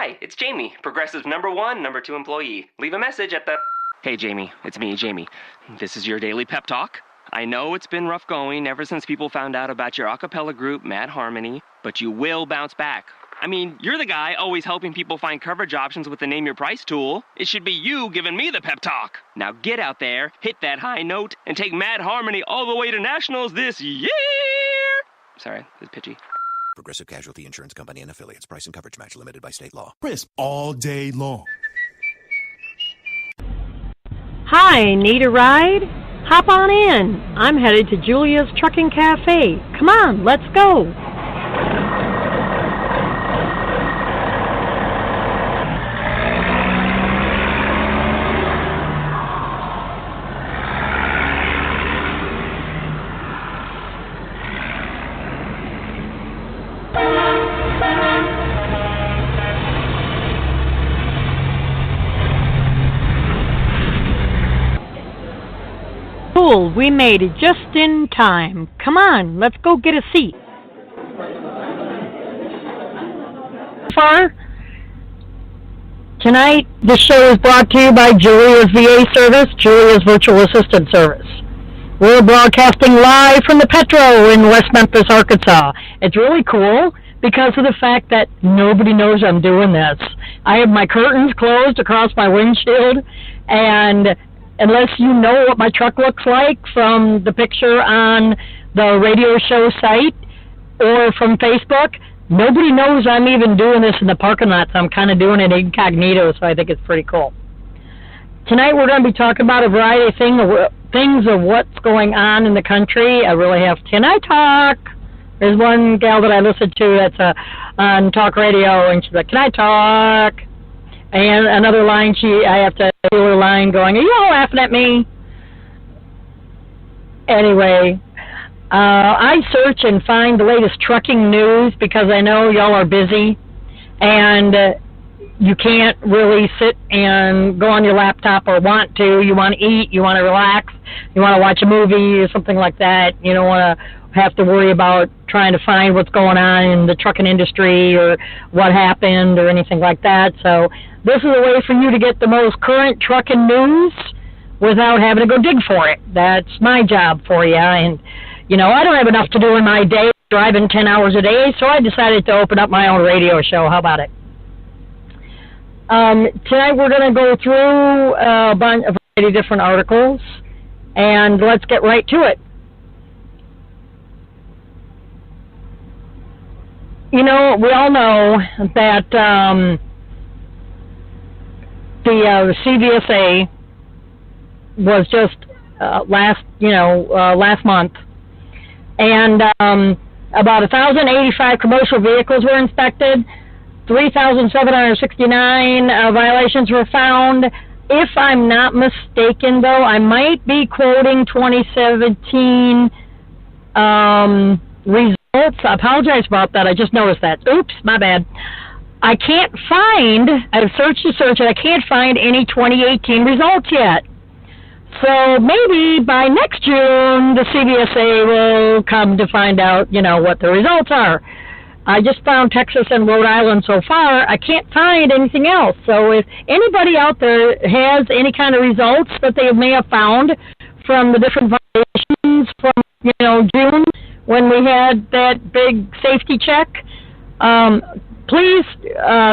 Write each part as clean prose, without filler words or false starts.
Hi, it's Jamie, Progressive #1, #2 employee. Leave a message at the... Hey, Jamie, it's me, Jamie. This is your daily pep talk. I know it's been rough going ever since people found out about your a cappella group, Mad Harmony, but you will bounce back. I mean, you're the guy always helping people find coverage options with the Name Your Price tool. It should be you giving me the pep talk. Now get out there, hit that high note, and take Mad Harmony all the way to nationals this year! Sorry, it's pitchy. Progressive Casualty Insurance Company and Affiliates. Price and coverage match limited by state law. Crisp all day long. Hi, need a ride? Hop on in. I'm headed to Julia's Trucking Cafe. Come on, let's go. Cool, we made it just in time. Come on, let's go get a seat. Tonight, the show is brought to you by Julia's VA Service, Julia's Virtual Assistant Service. We're broadcasting live from the Petro in West Memphis, Arkansas. It's really cool because of the fact that nobody knows I'm doing this. I have my curtains closed across my windshield, and unless you know what my truck looks like from the picture on the radio show site or from Facebook, nobody knows I'm even doing this in the parking lot, so I'm kind of doing it incognito, so I think it's pretty cool. Tonight we're going to be talking about a variety of things of what's going on in the country. I really have, can I talk? There's one gal that I listen to that's on talk radio, and she's like, can I talk? And another line, I have to do her line going, are you all laughing at me? Anyway, I search and find the latest trucking news because I know y'all are busy and you can't really sit and go on your laptop or want to. You want to eat, you want to relax, you want to watch a movie or something like that. You don't want to have to worry about trying to find what's going on in the trucking industry or what happened or anything like that. So this is a way for you to get the most current trucking news without having to go dig for it. That's my job for you. And, you know, I don't have enough to do in my day driving 10 hours a day, so I decided to open up my own radio show. How about it? Tonight we're going to go through a variety of different articles, and let's get right to it. You know, we all know that the CVSA was just last month, and about 1,085 commercial vehicles were inspected. 3,769 violations were found. If I'm not mistaken, though, I might be quoting 2017 results. I apologize about that. I just noticed that. Oops, my bad. I can't find, I've searched and searched, and I can't find any 2018 results yet. So maybe by next June, the CVSA will come to find out, you know, what the results are. I just found Texas and Rhode Island so far. I can't find anything else. So if anybody out there has any kind of results that they may have found from the different violations from, you know, June, when we had that big safety check, please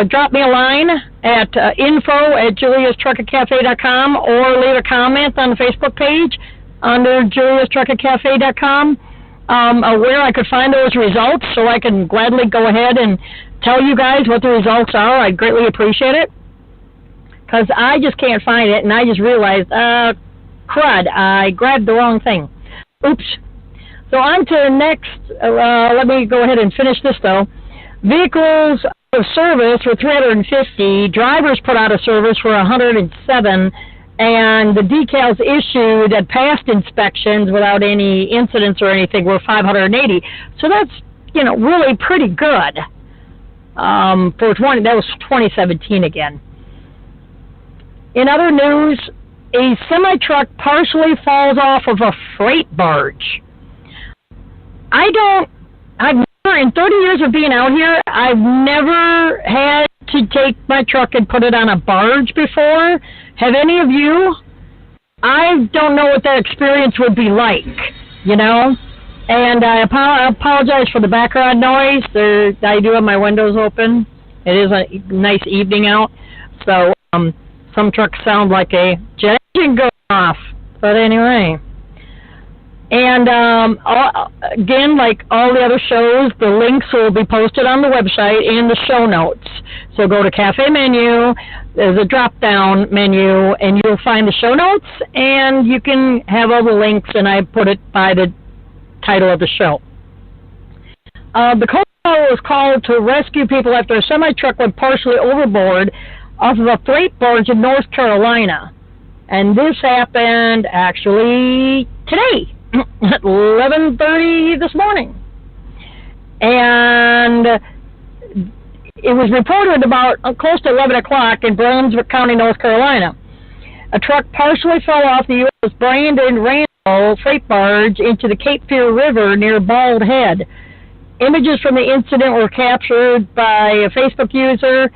drop me a line at info@juliastruckingcafe.com or leave a comment on the Facebook page under juliastruckingcafe.com where I could find those results so I can gladly go ahead and tell you guys what the results are. I'd greatly appreciate it because I just can't find it, and I just realized, crud, I grabbed the wrong thing. Oops. So on to the next, let me go ahead and finish this though. Vehicles out of service were 350, drivers put out of service were 107, and the decals issued at past inspections without any incidents or anything were 580. So that's, you know, really pretty good. That was 2017 again. In other news, a semi-truck partially falls off of a freight barge. I've never, in 30 years of being out here, I've never had to take my truck and put it on a barge before. Have any of you? I don't know what that experience would be like, you know? And I apologize for the background noise. I do have my windows open. It is a nice evening out. So some trucks sound like a jet engine going off. But anyway. And again, like all the other shows, the links will be posted on the website in the show notes. So go to Cafe Menu, there's a drop-down menu, and you'll find the show notes, and you can have all the links, and I put it by the title of the show. The Coast Guard was called to rescue people after a semi-truck went partially overboard off of a freight barge in North Carolina. And this happened actually today. At 11:30 this morning. And it was reported about close to 11 o'clock in Brunswick County, North Carolina. A truck partially fell off the U.S. Brandon Randall freight barge into the Cape Fear River near Bald Head. Images from the incident were captured by a Facebook user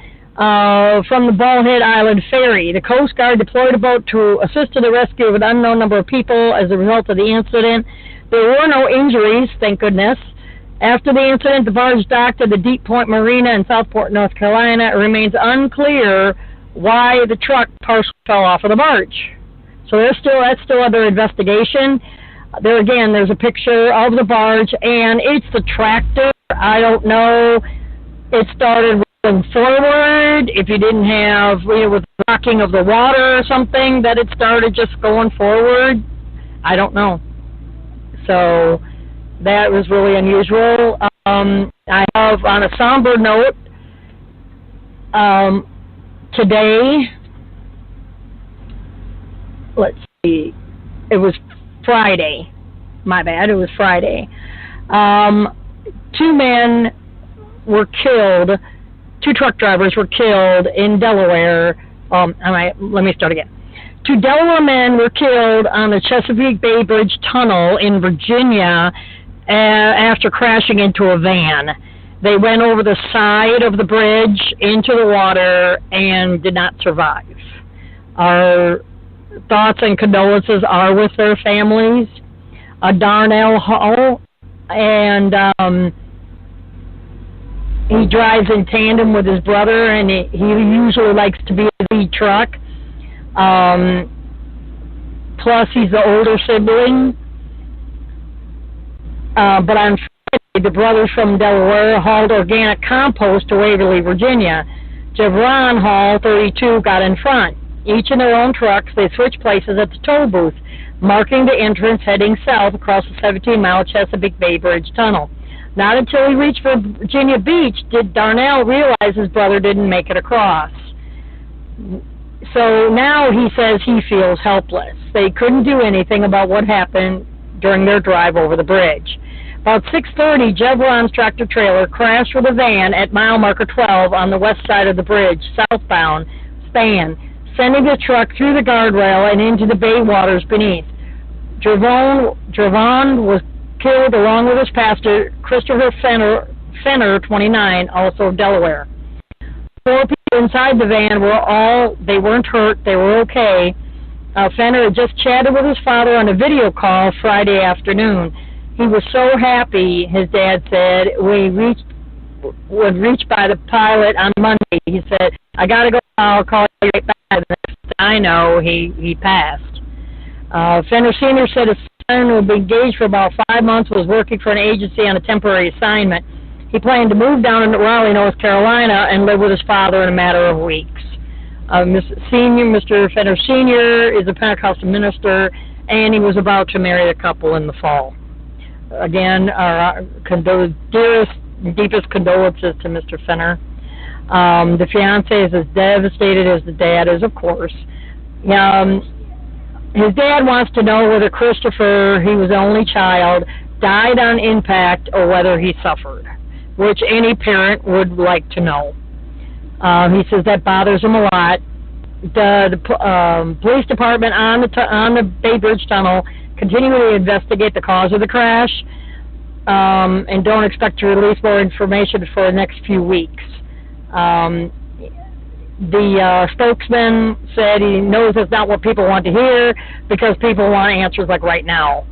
from the Bald Head Island ferry. The Coast Guard deployed a boat to assist in the rescue of an unknown number of people as a result of the incident. There were no injuries, thank goodness. After the incident, the barge docked at the Deep Point Marina in Southport, North Carolina. It remains unclear why the truck partially fell off of the barge. So that's still under investigation. There again, there's a picture of the barge, and it's the tractor. I don't know. It started forward, if you didn't have, with the rocking of the water or something, that it started just going forward. I don't know. So that was really unusual. I have, on a somber note, today, let's see, it was Friday. My bad, it was Friday. 2 men were killed. 2 truck drivers were killed in Delaware. Let me start again. 2 Delaware men were killed on the Chespeake Bay Bridge Tunnel in Virginia after crashing into a van. They went over the side of the bridge into the water and did not survive. Our thoughts and condolences are with their families. Darnell Hall, and he drives in tandem with his brother, and he usually likes to be in the lead truck. Plus, he's the older sibling. But on Friday, the brothers from Delaware hauled organic compost to Waverly, Virginia. Javron Hall, 32, got in front. Each in their own trucks, they switched places at the toll booth, marking the entrance heading south across the 17-mile Chesapeake Bay Bridge Tunnel. Not until he reached Virginia Beach did Darnell realize his brother didn't make it across. So now he says he feels helpless. They couldn't do anything about what happened during their drive over the bridge. About 6:30, Jevron's tractor-trailer crashed with a van at mile marker 12 on the west side of the bridge, southbound span, sending the truck through the guardrail and into the bay waters beneath. Javon was killed along with his pastor, Christopher Fenner, 29, also of Delaware. 4 people inside the van they weren't hurt, they were okay. Fenner had just chatted with his father on a video call Friday afternoon. He was so happy, his dad said, was reached by the pilot on Monday. He said, "I got to go, I'll call you right back." And I know he passed. Fenner Sr. said his son, who had been engaged for about 5 months, was working for an agency on a temporary assignment. He planned to move down to Raleigh, North Carolina, and live with his father in a matter of weeks. Mr. Fenner Sr. is a Pentecostal minister, and he was about to marry the couple in the fall. Again, our dearest, deepest condolences to Mr. Fenner. The fiancé is as devastated as the dad is, of course. His dad wants to know whether Christopher, he was the only child, died on impact or whether he suffered, which any parent would like to know. He says that bothers him a lot. The police department on the Bay Bridge Tunnel continually investigate the cause of the crash and don't expect to release more information for the next few weeks. the spokesman said he knows that's not what people want to hear because people want answers like right now.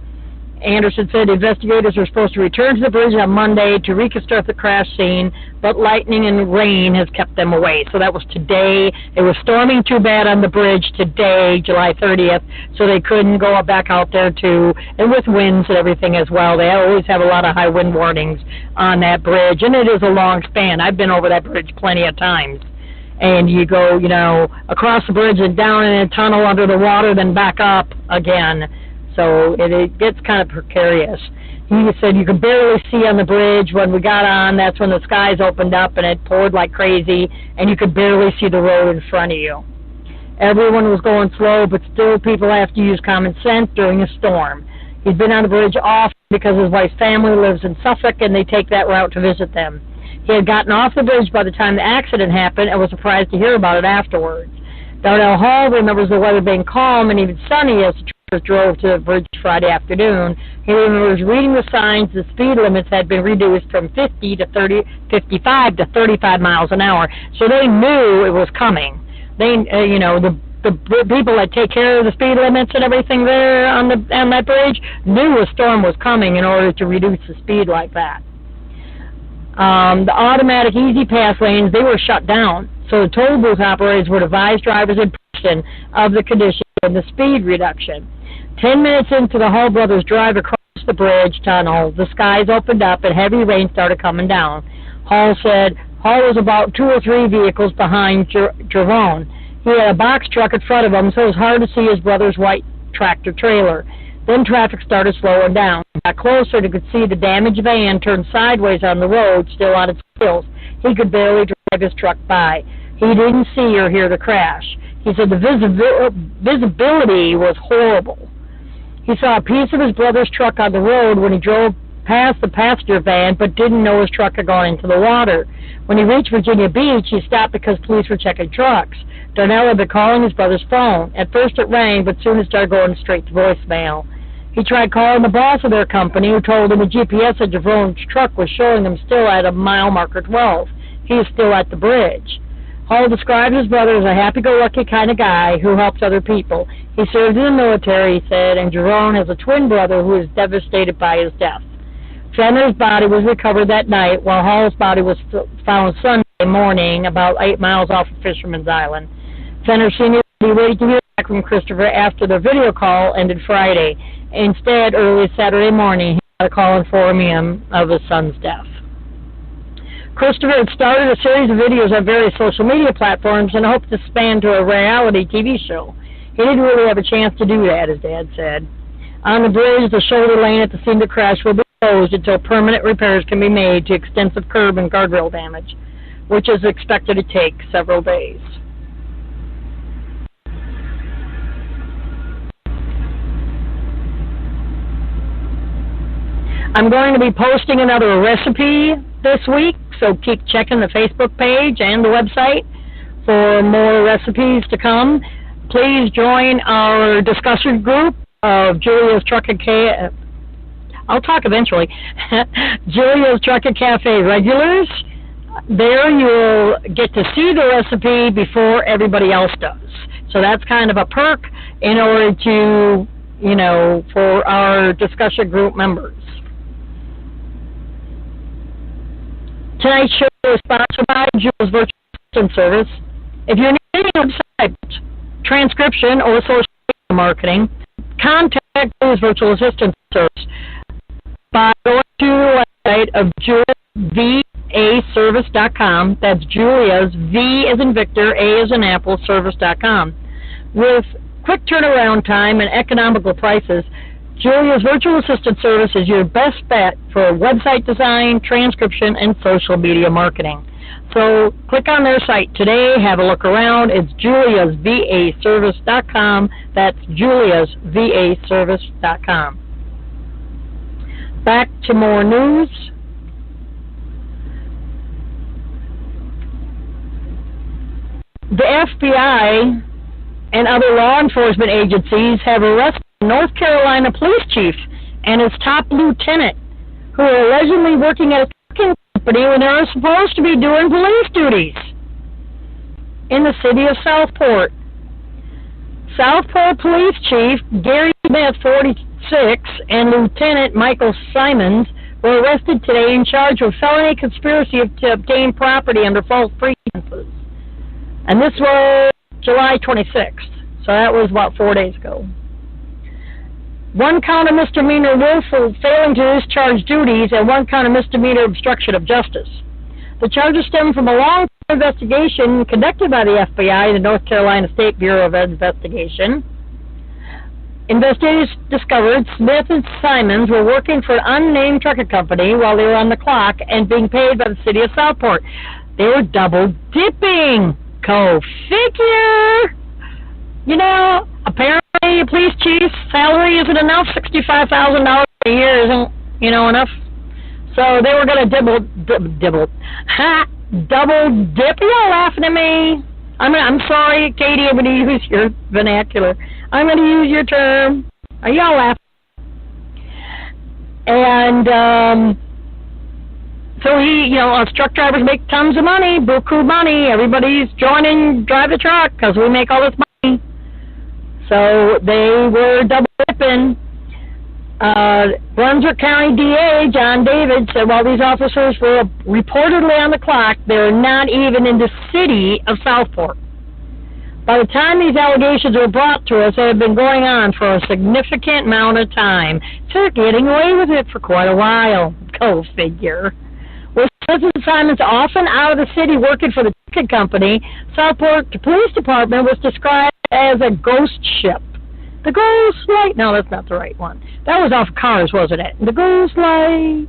Anderson said investigators are supposed to return to the bridge on Monday to reconstruct the crash scene, but lightning and rain has kept them away. So that was today. It was storming too bad on the bridge today, July 30th, so they couldn't go back out there too, and with winds and everything as well. They always have a lot of high wind warnings on that bridge, and it is a long span. I've been over that bridge plenty of times. And you go, across the bridge and down in a tunnel under the water, then back up again. So it gets kind of precarious. He said you could barely see on the bridge. When we got on, that's when the skies opened up and it poured like crazy, and you could barely see the road in front of you. Everyone was going slow, but still people have to use common sense during a storm. He's been on the bridge often because his wife's family lives in Suffolk, and they take that route to visit them. He had gotten off the bridge by the time the accident happened and was surprised to hear about it afterwards. Darnell Hall remembers the weather being calm and even sunny as the troopers drove to the bridge Friday afternoon. He remembers reading the signs the speed limits had been reduced from 55 to 35 miles an hour. So they knew it was coming. They, the people that take care of the speed limits and everything there on that bridge knew a storm was coming in order to reduce the speed like that. The automatic easy pass lanes, they were shut down. So the toll booth operators would advise drivers in person of the conditions and the speed reduction. 10 minutes into the Hall brothers' drive across the bridge tunnel, the skies opened up and heavy rain started coming down. Hall said Hall was about 2 or 3 vehicles behind Jerome. He had a box truck in front of him, so it was hard to see his brother's white tractor trailer. Then traffic started slowing down. He got closer and he could see the damaged van turn sideways on the road, still on its wheels. He could barely drive his truck by. He didn't see or hear the crash. He said the visibility was horrible. He saw a piece of his brother's truck on the road when he drove past the passenger van, but didn't know his truck had gone into the water. When he reached Virginia Beach, he stopped because police were checking trucks. Darnell had been calling his brother's phone. At first it rang, but soon it started going straight to voicemail. He tried calling the boss of their company, who told him the GPS of Jerome's truck was showing him still at a mile marker 12. He is still at the bridge. Hall described his brother as a happy-go-lucky kind of guy who helps other people. He served in the military, he said, and Jerome has a twin brother who is devastated by his death. Fenner's body was recovered that night, while Hall's body was found Sunday morning about 8 miles off of Fisherman's Island. Fenner Sr. waited to hear back from Christopher after the video call ended Friday. Instead, early Saturday morning, he got a call informing him of his son's death. Christopher had started a series of videos on various social media platforms and hoped to expand to a reality TV show. He didn't really have a chance to do that, his dad said. On the bridge, the shoulder lane at the scene of the crash will be closed until permanent repairs can be made to extensive curb and guardrail damage, which is expected to take several days. I'm going to be posting another recipe this week, so keep checking the Facebook page and the website for more recipes to come. Please join our discussion group of Julia's Truck and Cafe. I'll talk eventually. Julia's Truck and Cafe regulars. There you'll get to see the recipe before everybody else does. So that's kind of a perk in order to, for our discussion group members. Tonight's show is sponsored by Jules Virtual Assistant Service. If you're needing a website transcription or social media marketing, contact Jules Virtual Assistant Service by going to the website of JuliaVAService.com. That's Julia's, V as in Victor, A as in Apple, service.com. With quick turnaround time and economical prices, Julia's Virtual Assistant Service is your best bet for website design, transcription, and social media marketing. So click on their site today, have a look around. It's JuliasVAService.com. That's JuliasVAService.com. Back to more news. The FBI and other law enforcement agencies have arrested North Carolina police chief and his top lieutenant, who are allegedly working at a trucking company when they are supposed to be doing police duties. in the city of Southport. Southport Police Chief Gary Smith, 46, and Lieutenant Michael Simons were arrested today and charged with felony conspiracy to obtain property under false pretenses. And this was July 26th, so that was about 4 days ago. One count of misdemeanor willful failing to discharge duties and one count of misdemeanor obstruction of justice. The charges stem from a long investigation conducted by the FBI and the North Carolina State Bureau of Investigation. Investigators discovered Smith and Simons were working for an unnamed trucking company while they were on the clock and being paid by the city of Southport. They were double dipping. Go figure! You know, apparently a police chief's salary isn't enough. $65,000 a year isn't, enough. So they were going to double dip. You're laughing at me. I'm sorry, Katie, I'm going to use your vernacular. I'm going to use your term. Are y'all laughing? And so us truck drivers make tons of money, buku money. Everybody's joining Drive the Truck because we make all this money. So they were double dipping. Brunswick County DA John David said while these officers were reportedly on the clock, they were not even in the city of Southport. By the time these allegations were brought to us, they had been going on for a significant amount of time. So they're getting away with it for quite a while. Go figure. With Smith and Simons often out of the city working for the ticket company, Southport Police Department was described as a ghost ship. The Ghost Light. No, that's not the right one. That was off Cars, wasn't it? The Ghost Light.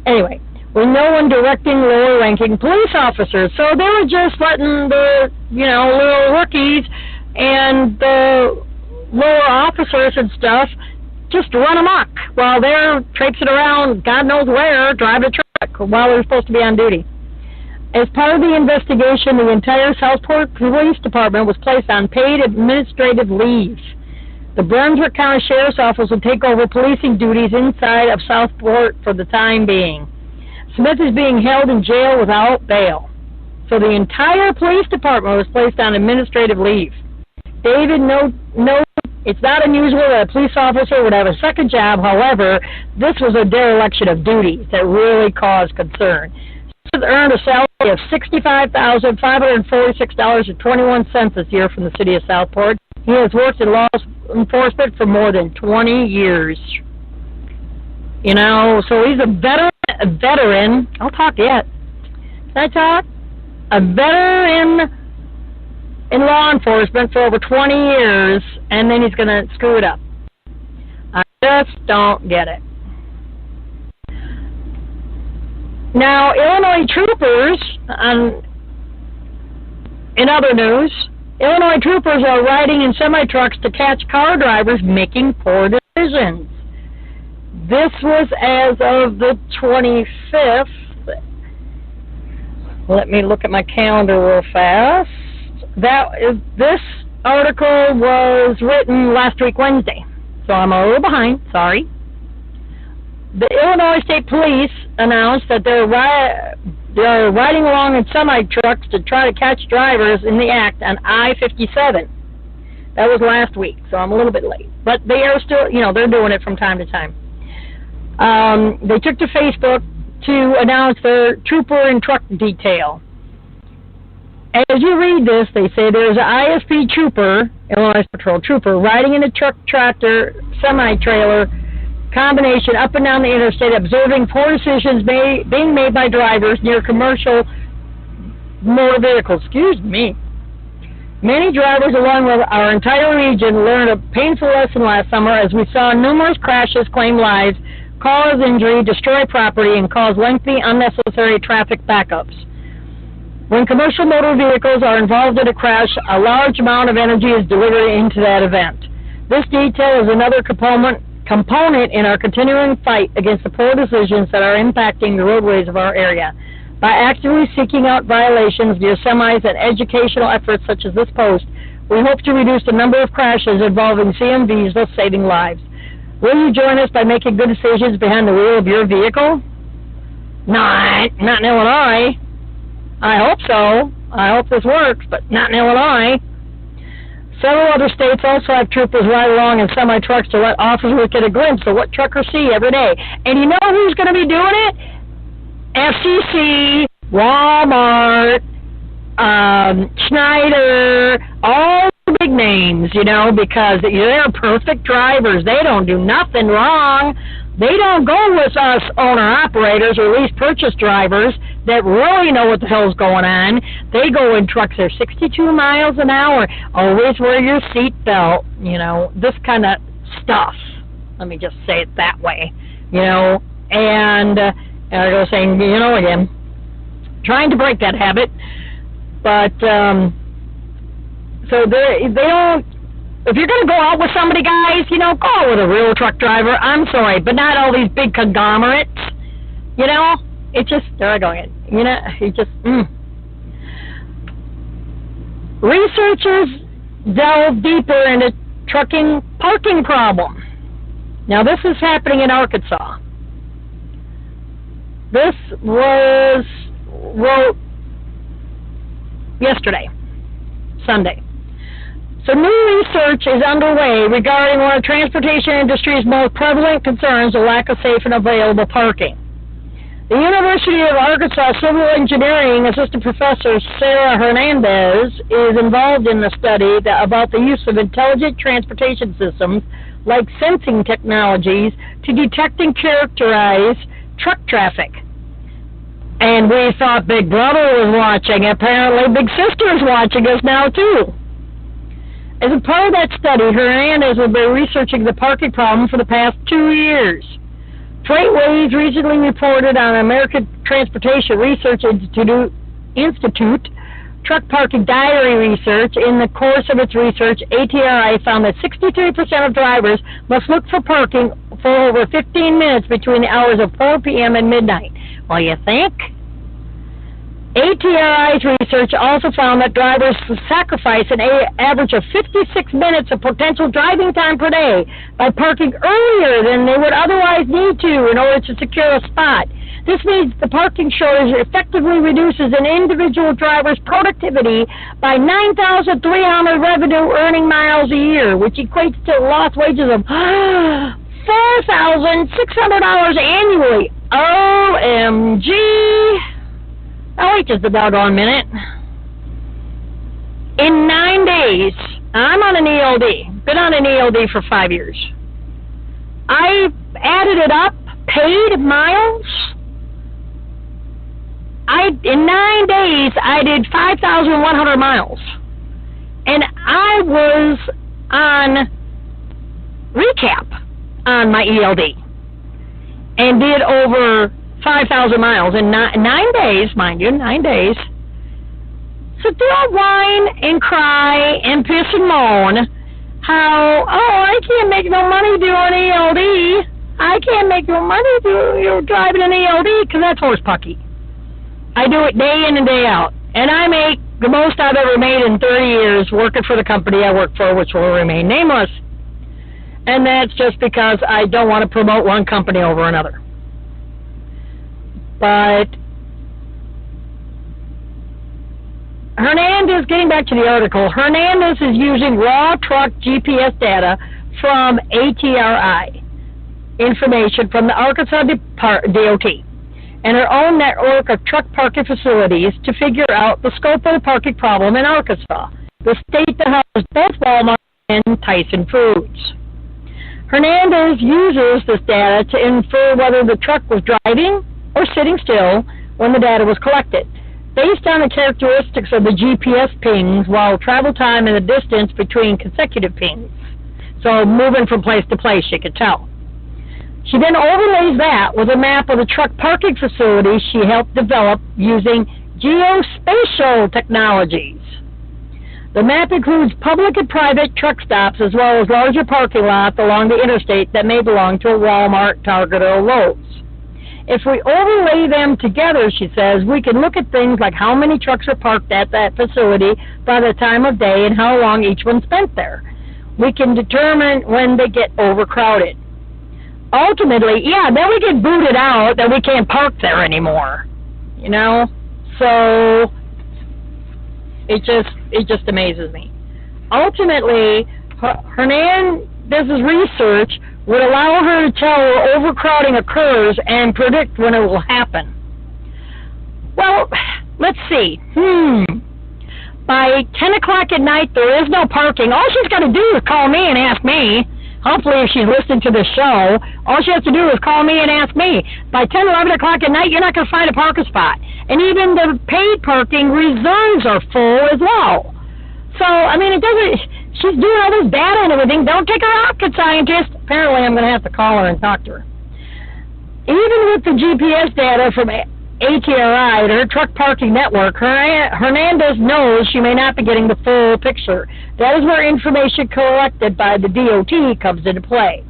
Anyway, with no one directing lower-ranking police officers. So they were just letting the, little rookies and the lower officers and stuff just run amok while they're traipsing around God knows where, driving a truck while they're supposed to be on duty. As part of the investigation, the entire Southport Police Department was placed on paid administrative leave. The Brunswick County Sheriff's Office will take over policing duties inside of Southport for the time being. Smith is being held in jail without bail. So the entire police department was placed on administrative leave. David noted it's not unusual that a police officer would have a second job. However, this was a dereliction of duties that really caused concern. Smith earned a salary of $65,546.21 this year from the city of Southport. He has worked in law enforcement for more than 20 years. So he's a veteran. I'll talk yet. Can I talk? A veteran in law enforcement for over 20 years, and then he's going to screw it up. I just don't get it. Now, Illinois troopers, in other news, Illinois troopers are riding in semi-trucks to catch car drivers making poor decisions. This was as of the 25th. Let me look at my calendar real fast. This article was written last week, Wednesday, so I'm a little behind, sorry. The Illinois State Police announced that they're riding along in semi-trucks to try to catch drivers in the act on I-57. That was last week, so I'm a little bit late. But they are still, they're doing it from time to time. They took to Facebook to announce their trooper and truck detail. As you read this, they say there's an ISP trooper, Illinois Patrol trooper, riding in a truck, tractor, semi-trailer combination up and down the interstate, observing poor decisions being made by drivers near commercial motor vehicles. Excuse me. Many drivers along our entire region learned a painful lesson last summer as we saw numerous crashes claim lives, cause injury, destroy property, and cause lengthy, unnecessary traffic backups. When commercial motor vehicles are involved in a crash, a large amount of energy is delivered into that event. This detail is another component in our continuing fight against the poor decisions that are impacting the roadways of our area. By actively seeking out violations via semis and educational efforts such as this post, we hope to reduce the number of crashes involving CMVs, thus saving lives. Will you join us by making good decisions behind the wheel of your vehicle? Not in Illinois. I hope so. I hope this works, but not in Illinois. Several other states also have troopers ride along in semi-trucks to let officers get a glimpse of what truckers see every day. And you know who's going to be doing it? FCC, Walmart, Schneider, all the big names, you know, because they're perfect drivers. They don't do nothing wrong. They don't go with us owner-operators or lease purchase drivers that really know what the hell's going on. They go in trucks that are 62 miles an hour. Always wear your seatbelt, you know, this kind of stuff. Let me just say it that way, you know. And I go saying, you know, again, trying to break that habit. But, so they don't, if you're going to go out with somebody, guys, you know, go out with a real truck driver. I'm sorry, but not all these big conglomerates, you know. It just, there I go again. You know, it just, Researchers delve deeper into trucking parking problem. Now, this is happening in Arkansas. This was wrote yesterday, Sunday. So new research is underway regarding one of the transportation industry's most prevalent concerns, the lack of safe and available parking. The University of Arkansas Civil Engineering Assistant Professor Sarah Hernandez is involved in the study about the use of intelligent transportation systems like sensing technologies to detect and characterize truck traffic. And we thought Big Brother was watching. Apparently Big Sister is watching us now too. As a part of that study, Hernandez has been researching the parking problem for the past 2 years. Freightways recently reported on American Transportation Research Institute truck parking diary research. In the course of its research, ATRI found that 63% of drivers must look for parking for over 15 minutes between the hours of 4 p.m. and midnight. Well, you think? ATRI's research also found that drivers sacrifice an average of 56 minutes of potential driving time per day by parking earlier than they would otherwise need to in order to secure a spot. This means the parking shortage effectively reduces an individual driver's productivity by 9,300 revenue-earning miles a year, which equates to lost wages of $4,600 annually. OMG! Oh, wait just a doggone minute. In 9 days, I'm on an ELD. Been on an ELD for 5 years. I added it up, paid miles. In 9 days, I did 5,100 miles. And I was on recap on my ELD. And did over 5,000 miles in 9 days, mind you, 9 days. So don't whine and cry and piss and moan how, I can't make no money doing ELD. I can't make no money driving an ELD because that's horse pucky. I do it day in and day out. And I make the most I've ever made in 30 years working for the company I work for, which will remain nameless. And that's just because I don't want to promote one company over another. But Hernandez, getting back to the article, Hernandez is using raw truck GPS data from ATRI, information from the Arkansas DOT, and her own network of truck parking facilities to figure out the scope of the parking problem in Arkansas, the state that houses both Walmart and Tyson Foods. Hernandez uses this data to infer whether the truck was driving or sitting still when the data was collected, based on the characteristics of the GPS pings while travel time and the distance between consecutive pings. So moving from place to place, she could tell. She then overlays that with a map of the truck parking facilities she helped develop using geospatial technologies. The map includes public and private truck stops as well as larger parking lots along the interstate that may belong to a Walmart, Target, or Lowe's. If we overlay them together, she says, we can look at things like how many trucks are parked at that facility by the time of day and how long each one spent there. We can determine when they get overcrowded. Ultimately, then we get booted out that we can't park there anymore. You know? So it just amazes me. Ultimately, Hernandez's research would allow her to tell where overcrowding occurs and predict when it will happen. Well, let's see. By 10 o'clock at night, there is no parking. All she's got to do is call me and ask me. Hopefully, if she's listening to this show, all she has to do is call me and ask me. By 10, 11 o'clock at night, you're not going to find a parking spot. And even the paid parking reserves are full as well. So, I mean, it doesn't... She's doing all this data and everything. Don't take a rocket scientist. Apparently, I'm going to have to call her and talk to her. Even with the GPS data from ATRI, her truck parking network, Hernandez knows she may not be getting the full picture. That is where information collected by the DOT comes into play.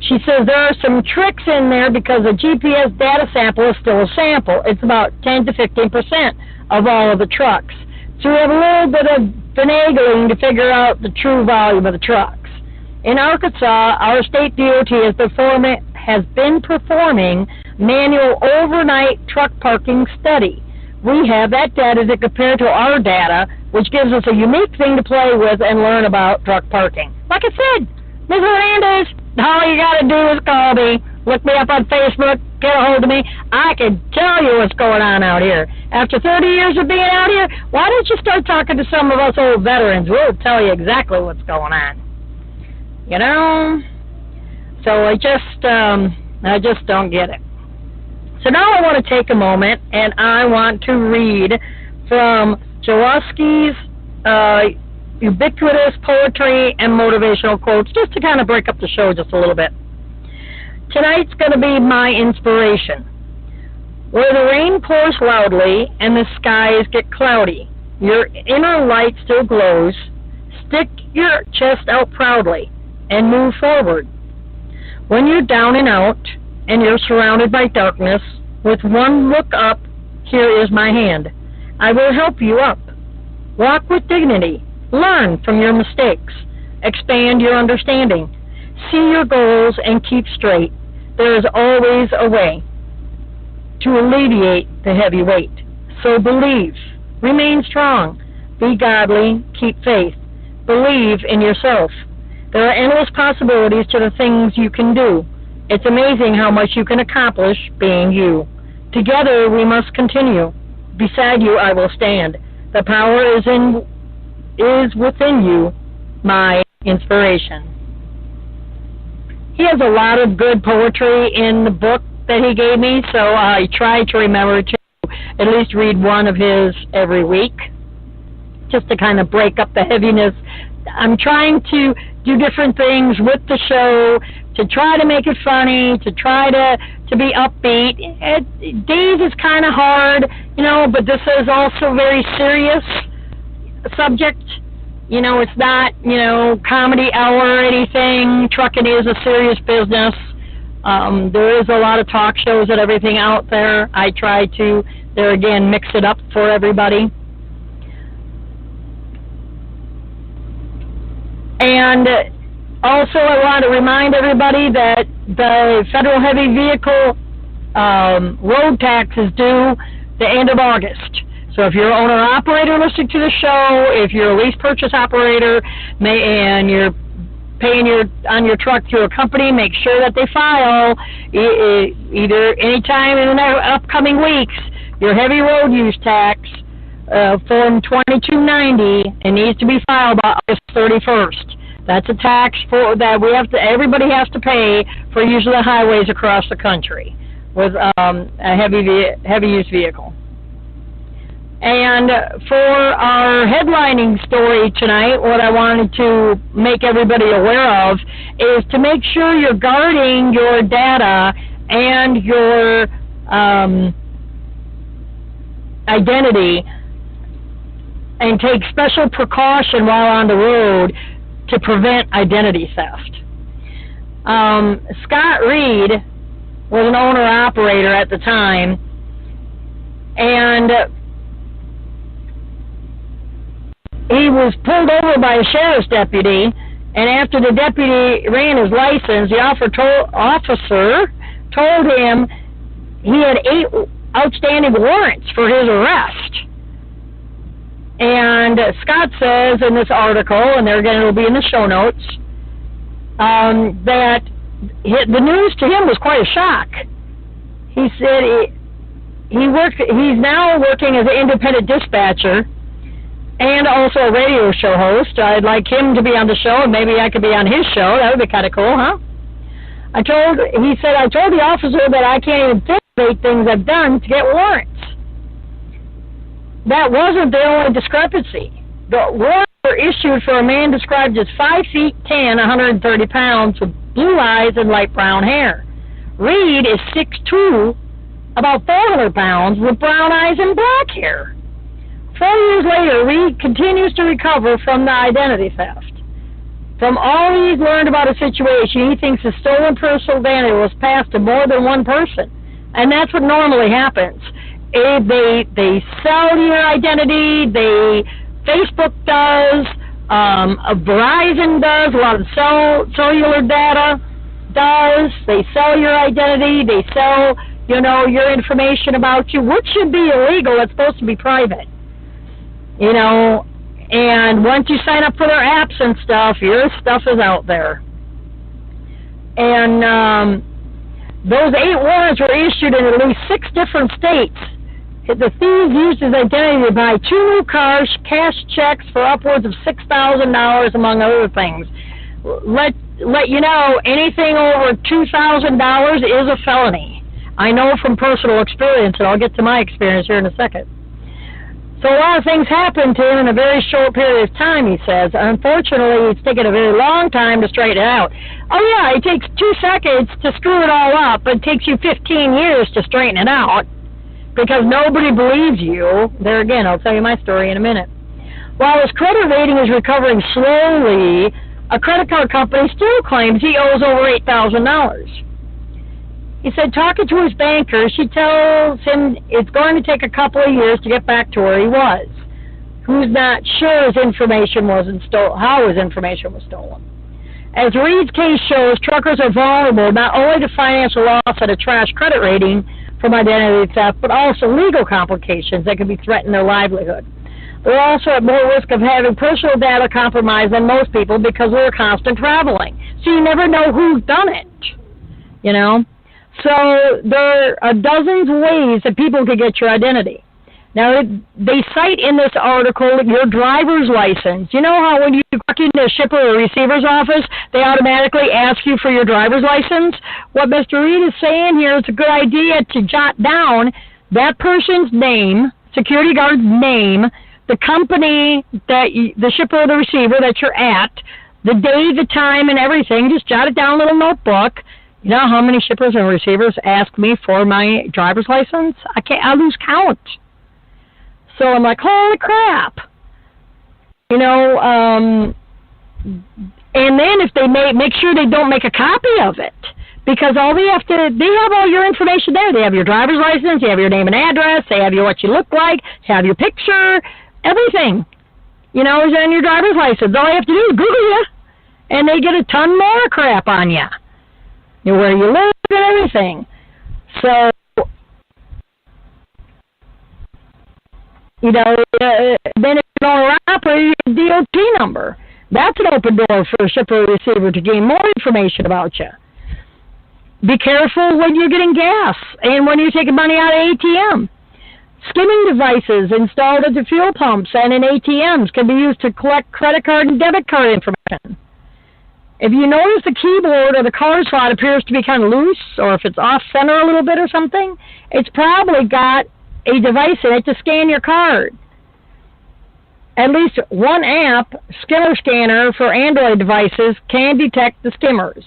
She says there are some tricks in there because the GPS data sample is still a sample. It's about 10 to 15% of all of the trucks. So we have a little bit of finagling to figure out the true volume of the trucks. In Arkansas, our state DOT has been performing manual overnight truck parking study. We have that data to compare to our data, which gives us a unique thing to play with and learn about truck parking. Like I said, Ms. Hernandez, all you got to do is call me, look me up on Facebook, get a hold of me. I can tell you what's going on out here. After 30 years of being out here, why don't you start talking to some of us old veterans? We'll tell you exactly what's going on. You know? So I just don't get it. So now I want to take a moment and I want to read from Jaworski's ubiquitous poetry and motivational quotes, just to kind of break up the show just a little bit. Tonight's going to be my inspiration. Where the rain pours loudly and the skies get cloudy, your inner light still glows. Stick your chest out proudly and move forward. When you're down and out and you're surrounded by darkness, with one look up, here is my hand. I will help you up. Walk with dignity. Learn from your mistakes. Expand your understanding. See your goals and keep straight. There is always a way to alleviate the heavy weight. So believe. Remain strong. Be godly. Keep faith. Believe in yourself. There are endless possibilities to the things you can do. It's amazing how much you can accomplish being you. Together we must continue. Beside you I will stand. The power is within you, my inspiration. He has a lot of good poetry in the book that he gave me, so I try to remember to at least read one of his every week, just to kind of break up the heaviness. I'm trying to do different things with the show, to try to make it funny, to try to be upbeat. Days is kind of hard, you know, but this is also very serious subject. You know, it's not, you know, comedy hour or anything. Trucking is a serious business. There is a lot of talk shows and everything out there. I try to, there again, mix it up for everybody. And also I want to remind everybody that the federal heavy vehicle road tax is due the end of August. So if you're an owner-operator listening to the show, if you're a lease purchase operator, and you're paying on your truck through a company, make sure that they file either anytime in the upcoming weeks your heavy road use tax, Form 2290, and needs to be filed by August 31st. That's a tax that everybody has to pay for using the highways across the country with a heavy use vehicle. And for our headlining story tonight, what I wanted to make everybody aware of is to make sure you're guarding your data and your identity, and take special precaution while on the road to prevent identity theft. Scott Reed was an owner-operator at the time, and he was pulled over by a sheriff's deputy, and after the deputy ran his license, the officer told him he had 8 outstanding warrants for his arrest. And Scott says in this article, and it'll be in the show notes, that the news to him was quite a shock. He said he's now working as an independent dispatcher and also a radio show host. I'd like him to be on the show, and maybe I could be on his show. That would be kind of cool, huh? He said, I told the officer that I can't even think of 8 things I've done to get warrants. That wasn't the only discrepancy. The warrants were issued for a man described as 5 feet 10, 130 pounds, with blue eyes and light brown hair. Reed is 6'2", about 400 pounds, with brown eyes and black hair. 4 years later, Reed continues to recover from the identity theft. From all he's learned about a situation, he thinks the stolen personal identity was passed to more than one person. And that's what normally happens. They sell your identity, Facebook does, Verizon does, a lot of cellular data does. They sell your identity, they sell, your information about you, which should be illegal. It's supposed to be private. And once you sign up for their apps and stuff, your stuff is out there. And those 8 warrants were issued in at least 6 different states. The thieves used his identity to buy 2 new cars, cash checks for upwards of $6,000, among other things. Let you know, anything over $2,000 is a felony. I know from personal experience, and I'll get to my experience here in a second. So a lot of things happened to him in a very short period of time, he says. Unfortunately, it's taken a very long time to straighten it out. Oh, yeah, it takes 2 seconds to screw it all up, but it takes you 15 years to straighten it out because nobody believes you. There again, I'll tell you my story in a minute. While his credit rating is recovering slowly, a credit card company still claims he owes over $8,000. He said, talking to his banker, she tells him it's going to take a couple of years to get back to where he was. Who's not sure his information wasn't stolen, how his information was stolen. As Reed's case shows, truckers are vulnerable not only to financial loss and a trash credit rating from identity theft, but also legal complications that can threaten their livelihood. They're also at more risk of having personal data compromised than most people because they're constant traveling. So you never know who's done it, So there are dozens of ways that people can get your identity. Now, they cite in this article your driver's license. You know how when you walk into a shipper or receiver's office, they automatically ask you for your driver's license? What Mr. Reed is saying here is a good idea to jot down that person's name, security guard's name, the company, the shipper or the receiver that you're at, the day, the time, and everything. Just jot it down in a little notebook. You know how many shippers and receivers ask me for my driver's license? I lose count. So I'm like, holy crap. And then if they make sure they don't make a copy of it, because they have all your information there. They have your driver's license, they have your name and address, they have what you look like, they have your picture, everything. Is on your driver's license. All you have to do is Google you, and they get a ton more crap on you. Where you live and everything. So, then if you don't operate your DOT number, that's an open door for a shipper or receiver to gain more information about you. Be careful when you're getting gas and when you're taking money out of ATM. Skimming devices installed at the fuel pumps and in ATMs can be used to collect credit card and debit card information. If you notice the keyboard or the card slot appears to be kind of loose, or if it's off-center a little bit or something, it's probably got a device in it to scan your card. At least one app, Skimmer Scanner for Android devices, can detect the skimmers.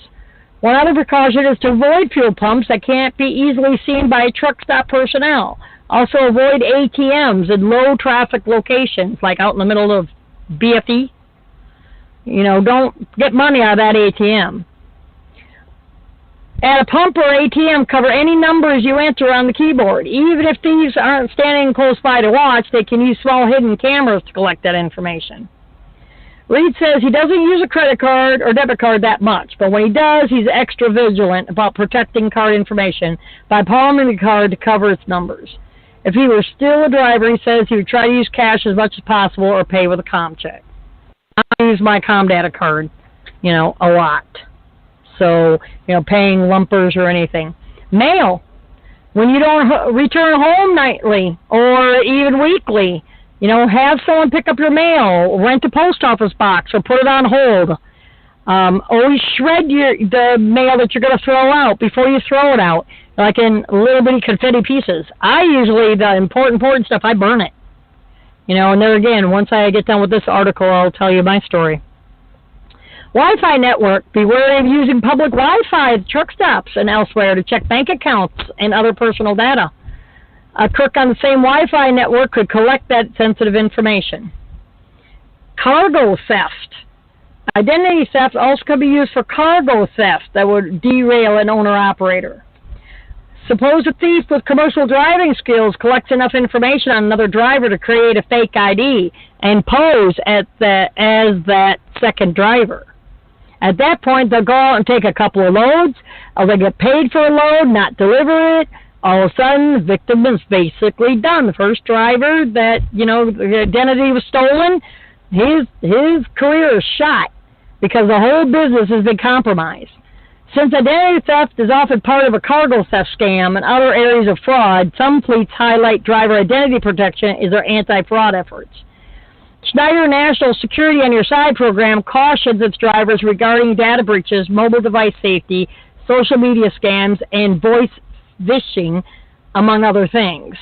One other precaution is to avoid fuel pumps that can't be easily seen by truck stop personnel. Also avoid ATMs in low-traffic locations, like out in the middle of BFE. Don't get money out of that ATM. At a pump or ATM, cover any numbers you enter on the keyboard. Even if thieves aren't standing close by to watch, they can use small hidden cameras to collect that information. Reed says he doesn't use a credit card or debit card that much, but when he does, he's extra vigilant about protecting card information by palming the card to cover its numbers. If he were still a driver, he says he would try to use cash as much as possible or pay with a com check. I use my Comdata card, a lot. So, paying lumpers or anything. Mail. When you don't return home nightly or even weekly, have someone pick up your mail, rent a post office box, or put it on hold. Always shred the mail that you're going to throw out before you throw it out, like in little bitty confetti pieces. I usually, the important stuff, I burn it. And there again, once I get done with this article, I'll tell you my story. Wi-Fi network. Be wary of using public Wi-Fi at truck stops and elsewhere to check bank accounts and other personal data. A crook on the same Wi-Fi network could collect that sensitive information. Cargo theft. Identity theft also could be used for cargo theft that would derail an owner-operator. Suppose a thief with commercial driving skills collects enough information on another driver to create a fake ID and pose as that second driver. At that point, they'll go out and take a couple of loads, or they get paid for a load, not deliver it. All of a sudden, the victim is basically done. The first driver that, the identity was stolen, his career is shot because the whole business has been compromised. Since identity theft is often part of a cargo theft scam and other areas of fraud, some fleets highlight driver identity protection as their anti-fraud efforts. Schneider National Security on Your Side program cautions its drivers regarding data breaches, mobile device safety, social media scams, and voice phishing, among other things.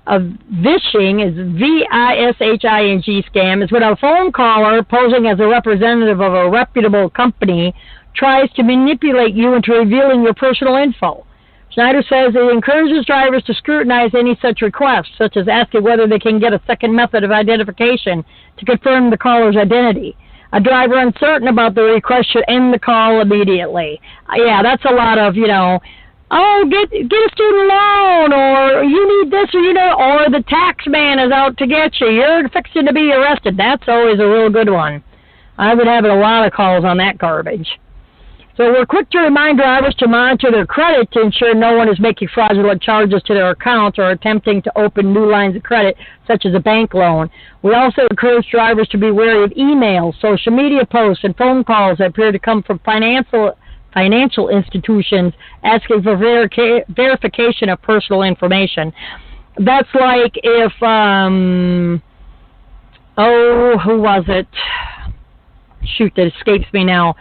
A vishing is V-I-S-H-I-N-G scam is when a phone caller posing as a representative of a reputable company tries to manipulate you into revealing your personal info. Schneider says it encourages drivers to scrutinize any such requests, such as asking whether they can get a second method of identification to confirm the caller's identity. A driver uncertain about the request should end the call immediately. Yeah, that's a lot of, get a student loan, or you need this, or the tax man is out to get you. You're fixing to be arrested. That's always a real good one. I've been having a lot of calls on that garbage. So we're quick to remind drivers to monitor their credit to ensure no one is making fraudulent charges to their accounts or attempting to open new lines of credit, such as a bank loan. We also encourage drivers to be wary of emails, social media posts, and phone calls that appear to come from financial institutions asking for verification of personal information. That's like if, who was it? Shoot, that escapes me now.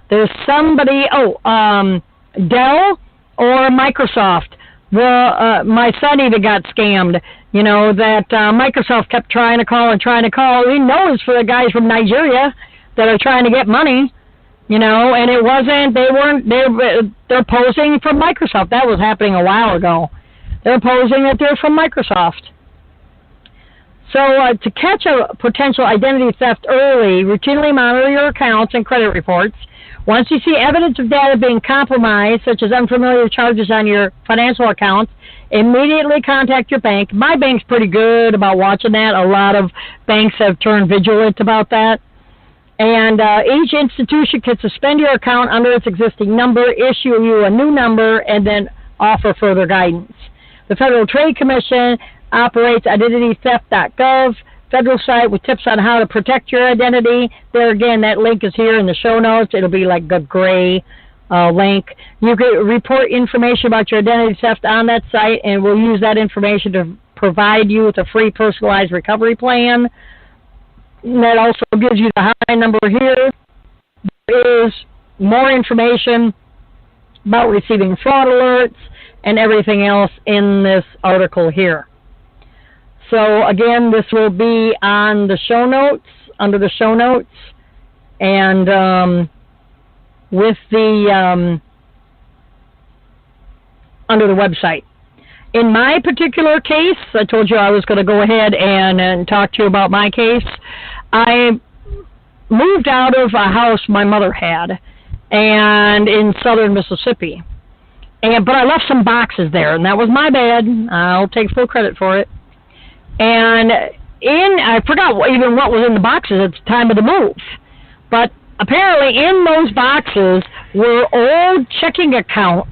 There's somebody, Dell or Microsoft. My son even got scammed, that Microsoft kept trying to call. He knows for the guys from Nigeria that are trying to get money, and it wasn't, they're posing from Microsoft. That was happening a while ago. They're posing that they're from Microsoft. So to catch a potential identity theft early, routinely monitor your accounts and credit reports. Once you see evidence of data being compromised, such as unfamiliar charges on your financial accounts, immediately contact your bank. My bank's pretty good about watching that. A lot of banks have turned vigilant about that. And each institution can suspend your account under its existing number, issue you a new number, and then offer further guidance. The Federal Trade Commission operates identitytheft.gov, federal site with tips on how to protect your identity. There again, that link is here in the show notes. It'll be like a gray link. You can report information about your identity theft on that site, and we'll use that information to provide you with a free personalized recovery plan. And that also gives you the hotline number here. There is more information about receiving fraud alerts and everything else in this article here. So, again, this will be on the show notes, under the show notes, and with the, under the website. In my particular case, I told you I was going to go ahead and talk to you about my case. I moved out of a house my mother had, and in southern Mississippi. But I left some boxes there, and that was my bad. I'll take full credit for it. And I forgot even what was in the boxes at the time of the move. But apparently in those boxes were old checking accounts,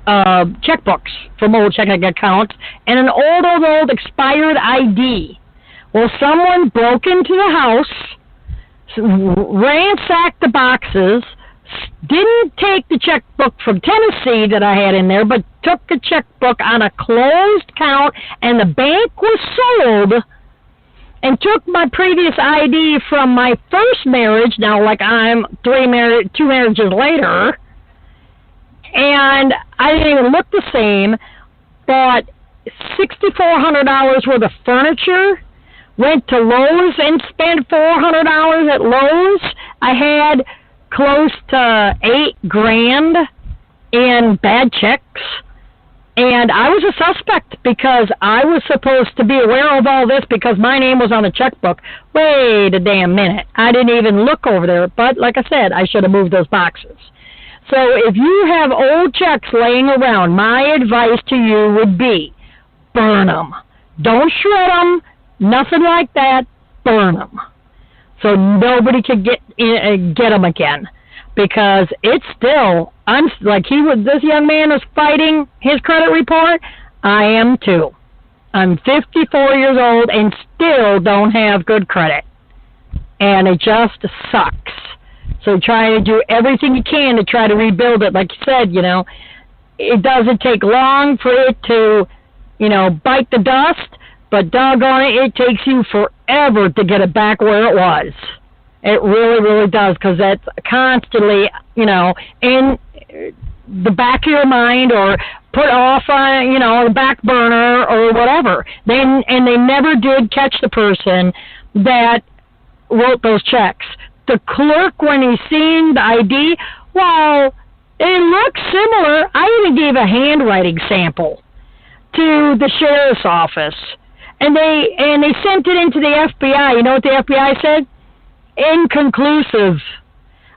checkbooks from old checking accounts and an old expired ID. Well, someone broke into the house, ransacked the boxes, didn't take the checkbook from Tennessee that I had in there, but took the checkbook on a closed account, and the bank was sold, and took my previous ID from my first marriage, now like I'm 2 marriages later, and I didn't even look the same, bought $6,400 worth of furniture, went to Lowe's and spent $400 at Lowe's. I had close to $8,000 in bad checks. And I was a suspect because I was supposed to be aware of all this because my name was on the checkbook. Wait a damn minute. I didn't even look over there. But like I said, I should have moved those boxes. So if you have old checks laying around, my advice to you would be burn them. Don't shred them. Nothing like that. Burn them. So nobody could get them again. Because it's still, this young man was fighting his credit report. I am too. I'm 54 years old and still don't have good credit. And it just sucks. So try to do everything you can to try to rebuild it. Like you said, it doesn't take long for it to, bite the dust. But doggone it, it takes you forever to get it back where it was. It really, really does, because that's constantly, in the back of your mind or put off on, the back burner or whatever. They never did catch the person that wrote those checks. The clerk, when he seen the ID, well, it looks similar. I even gave a handwriting sample to the sheriff's office, and they sent it into the FBI. You know what the FBI said? Inconclusive.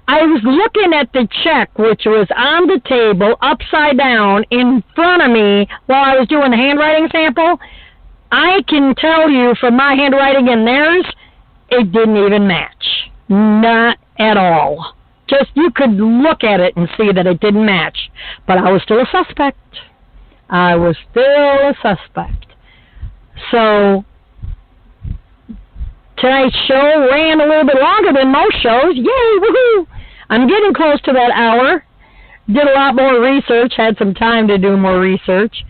I was looking at the check, which was on the table, upside down, in front of me while I was doing the handwriting sample. I can tell you from my handwriting and theirs, it didn't even match. Not at all. Just you could look at it and see that it didn't match. But I was still a suspect. I was still a suspect. So tonight's show ran a little bit longer than most shows. Yay, woohoo! I'm getting close to that hour. Did a lot more research, had some time to do more research.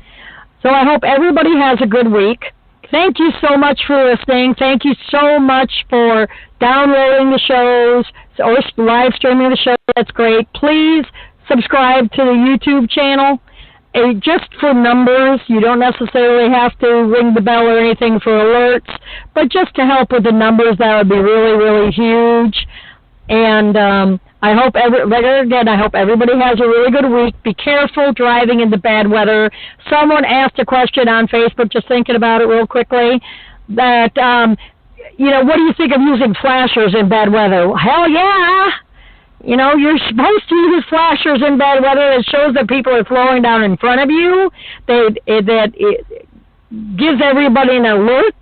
So I hope everybody has a good week. Thank you so much for listening. Thank you so much for downloading the shows or live streaming the show. That's great. Please subscribe to the YouTube channel. Just for numbers, you don't necessarily have to ring the bell or anything for alerts, but just to help with the numbers, that would be really, really huge. And I hope everybody has a really good week. Be careful driving in the bad weather. Someone asked a question on Facebook, just thinking about it real quickly, that, what do you think of using flashers in bad weather? Hell yeah! You're supposed to use flashers in bad weather. It shows that people are slowing down in front of you. It gives everybody an alert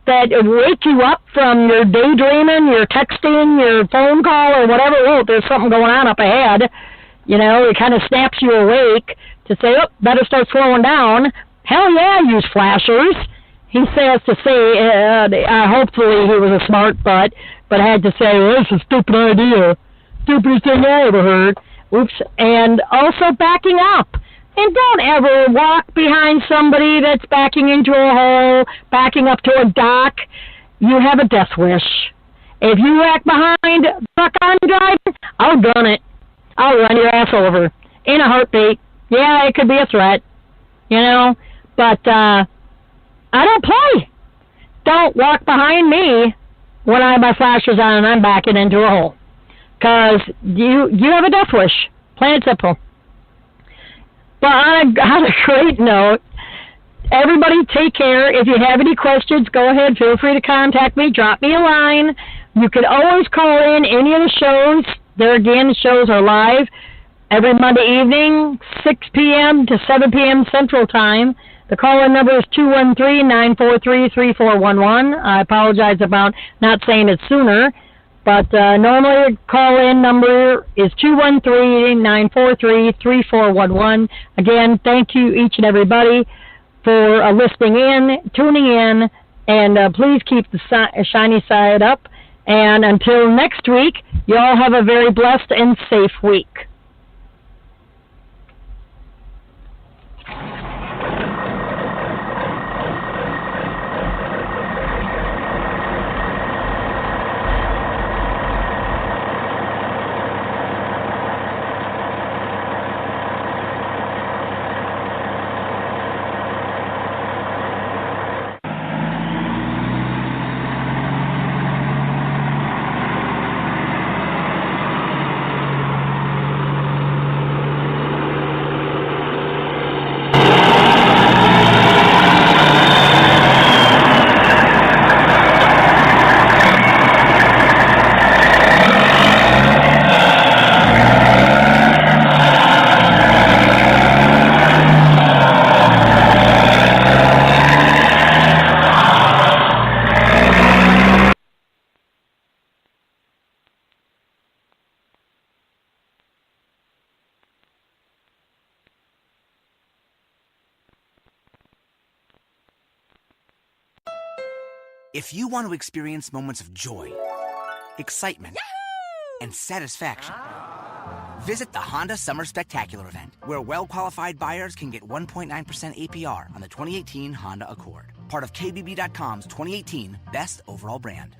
that it wake you up from your daydreaming, your texting, your phone call, or whatever. Oh, there's something going on up ahead. It kind of snaps you awake to say, oh, better start slowing down. Hell yeah, use flashers. He says to say, hopefully he was a smart butt, but had to say, well, this is a stupid idea. Stupidest thing I ever heard. Oops. And also backing up. And don't ever walk behind somebody that's backing into a hole, backing up to a dock. You have a death wish. If you walk behind the truck I'm driving, I'll gun it. I'll run your ass over in a heartbeat. Yeah, it could be a threat, but I don't play. Don't walk behind me when I have my flashers on and I'm backing into a hole. Because you have a death wish. Plain and simple. But on a great note, everybody take care. If you have any questions, go ahead. Feel free to contact me. Drop me a line. You can always call in any of the shows. There again, the shows are live every Monday evening, 6 p.m. to 7 p.m. Central Time. The call-in number is 213-943-3411. I apologize about not saying it sooner. But normally the call-in number is 213-943-3411. Again, thank you each and everybody for listening in, tuning in, and please keep the shiny side up. And until next week, you all have a very blessed and safe week. If you want to experience moments of joy, excitement, and satisfaction, visit the Honda Summer Spectacular event, where well-qualified buyers can get 1.9% APR on the 2018 Honda Accord, part of KBB.com's 2018 Best Overall Brand.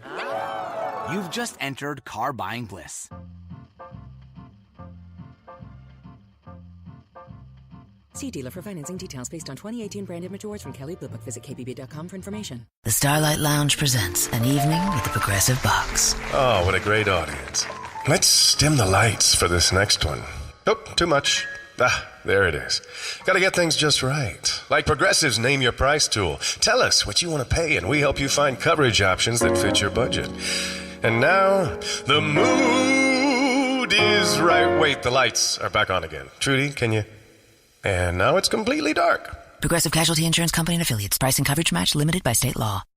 You've just entered car buying bliss. See dealer for financing details based on 2018 brand image awards from Kelley Blue Book. Visit KBB.com for information. The Starlight Lounge presents an evening with the Progressive Box. Oh, what a great audience. Let's dim the lights for this next one. Nope, too much. There it is. Gotta get things just right. Like Progressive's Name Your Price tool. Tell us what you want to pay, and we help you find coverage options that fit your budget. And now, the mood is right. Wait, the lights are back on again. Trudy, can you? And now it's completely dark. Progressive Casualty Insurance Company and Affiliates. Price and coverage match limited by state law.